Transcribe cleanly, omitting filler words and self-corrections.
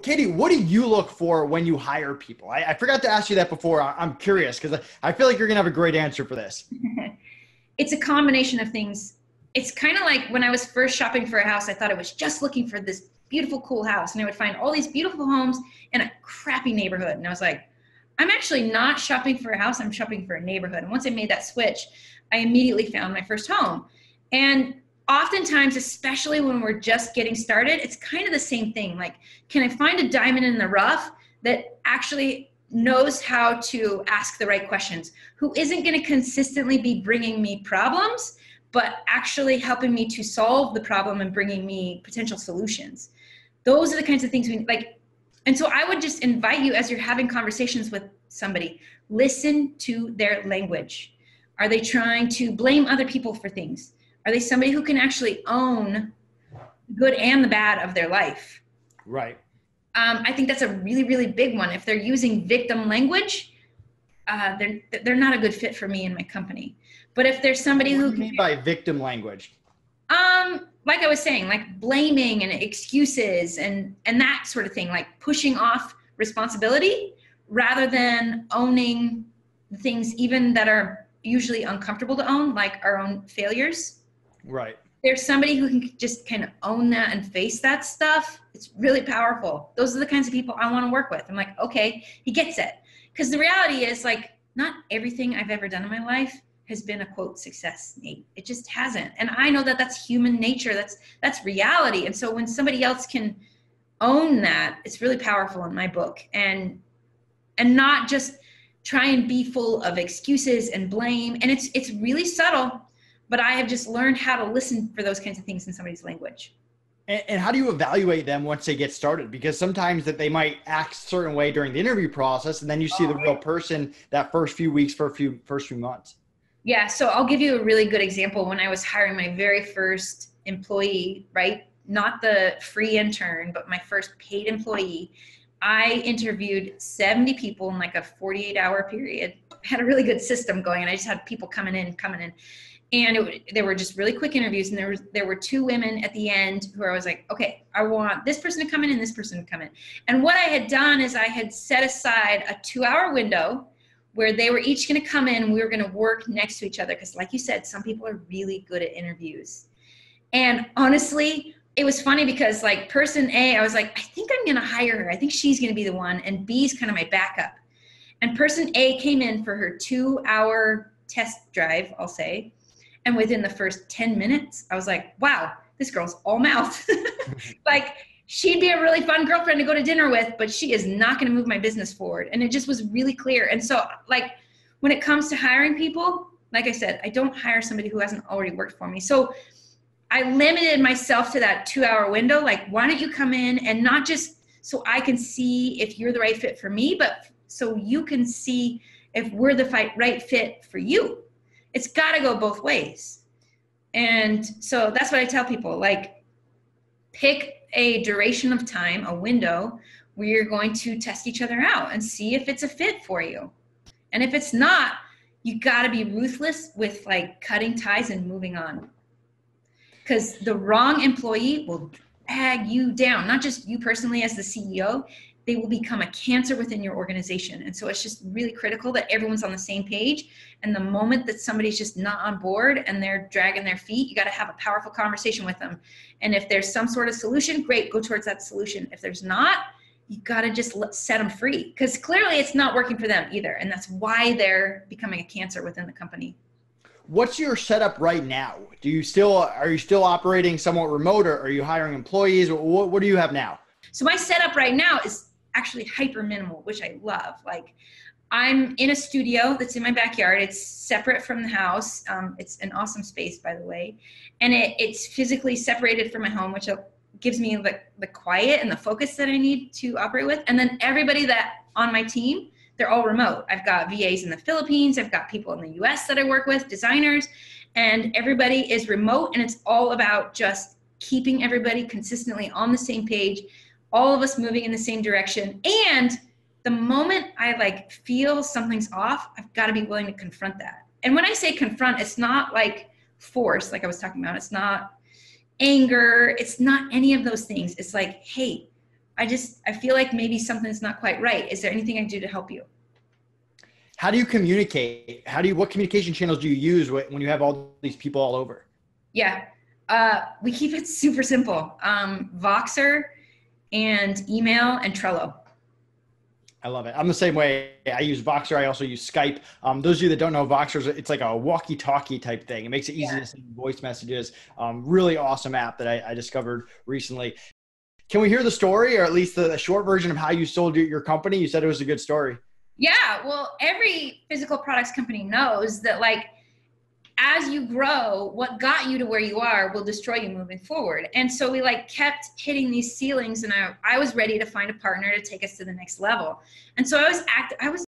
Katie, what do you look for when you hire people? I forgot to ask you that before. I'm curious because I feel like you're going to have a great answer for this. It's a combination of things. It's kind of like when I was first shopping for a house, I thought I was just looking for this beautiful, cool house. And I would find all these beautiful homes in a crappy neighborhood. And I was like, I'm actually not shopping for a house. I'm shopping for a neighborhood. And once I made that switch, I immediately found my first home. And oftentimes, especially when we're just getting started, it's kind of the same thing. Like, can I find a diamond in the rough that actually knows how to ask the right questions, who isn't going to consistently be bringing me problems, but actually helping me to solve the problem and bringing me potential solutions? Those are the kinds of things we like. And so I would just invite you, as you're having conversations with somebody, listen to their language. Are they trying to blame other people for things? Are they somebody who can actually own the good and the bad of their life? Right. I think that's a really, really big one. If they're using victim language, they're not a good fit for me and my company. But if there's somebody who What do you mean by victim language? Like I was saying, like blaming and excuses and that sort of thing, like pushing off responsibility rather than owning the things even that are usually uncomfortable to own, like our own failures. Right. There's somebody who can just kind of own that and face that stuff. It's really powerful. Those are the kinds of people I want to work with. I'm like, okay, he gets it. Because the reality is, like, not everything I've ever done in my life has been a quote success, Nate. It just hasn't. And I know that that's human nature. That's reality. And so when somebody else can own that, it's really powerful in my book. And not just try and be full of excuses and blame. And it's really subtle, but I have just learned how to listen for those kinds of things in somebody's language. And how do you evaluate them once they get started? Because sometimes that they might act a certain way during the interview process, and then you see the real person that first few weeks, first few months. Yeah, so I'll give you a really good example. When I was hiring my very first employee, right? Not the free intern, but my first paid employee, I interviewed 70 people in like a 48-hour period. I had a really good system going, and I just had people coming in. And they were just really quick interviews. And there were two women at the end who I was like, okay, I want this person to come in and this person to come in. And what I had done is I had set aside a 2-hour window where they were each going to come in and we were going to work next to each other. Because like you said, some people are really good at interviews. And honestly, it was funny because like person A, I was like, I think I'm going to hire her. I think she's going to be the one. And B's kind of my backup. And person A came in for her 2-hour test drive, I'll say. And within the first 10 minutes, I was like, wow, this girl's all mouth. Like, she'd be a really fun girlfriend to go to dinner with, but she is not going to move my business forward. And it just was really clear. And so, like, when it comes to hiring people, like I said, I don't hire somebody who hasn't already worked for me. So I limited myself to that 2-hour window. Like, why don't you come in and not just so I can see if you're the right fit for me, but so you can see if we're the right fit for you. It's got to go both ways. And so that's what I tell people, like, pick a duration of time, a window where you're going to test each other out and see if it's a fit for you. And if it's not, you got to be ruthless with like cutting ties and moving on. Because the wrong employee will drag you down, not just you personally as the CEO, they will become a cancer within your organization. And so it's just really critical that everyone's on the same page. And the moment that somebody's just not on board and they're dragging their feet, you got to have a powerful conversation with them. And if there's some sort of solution, great, go towards that solution. If there's not, you got to just set them free, because clearly it's not working for them either. And that's why they're becoming a cancer within the company. What's your setup right now? Are you still operating somewhat remote, or are you hiring employees? What do you have now? So my setup right now is actually hyper minimal, which I love. Like, I'm in a studio that's in my backyard. It's separate from the house. It's an awesome space, by the way. And it's physically separated from my home, which gives me the quiet and the focus that I need to operate with. And then everybody that on my team, they're all remote. I've got VAs in the Philippines. I've got people in the US that I work with, designers, and everybody is remote. And it's all about just keeping everybody consistently on the same page, all of us moving in the same direction. And the moment I like feel something's off, I've got to be willing to confront that. And when I say confront, it's not like force, like I was talking about. It's not anger. It's not any of those things. It's like, hey, I feel like maybe something's not quite right. Is there anything I can do to help you? How do you communicate? What communication channels do you use when you have all these people all over? Yeah. We keep it super simple. Voxer and email and Trello. I love it. I'm the same way. I use Voxer. I also use Skype. Those of you that don't know Voxer, it's like a walkie-talkie type thing. It makes it easy to send voice messages. Really awesome app that I discovered recently. Can we hear the story, or at least the short version of how you sold your company? You said it was a good story. Yeah, well, every physical products company knows that, like, as you grow, what got you to where you are will destroy you moving forward. And so we like kept hitting these ceilings, and I was ready to find a partner to take us to the next level. And so I was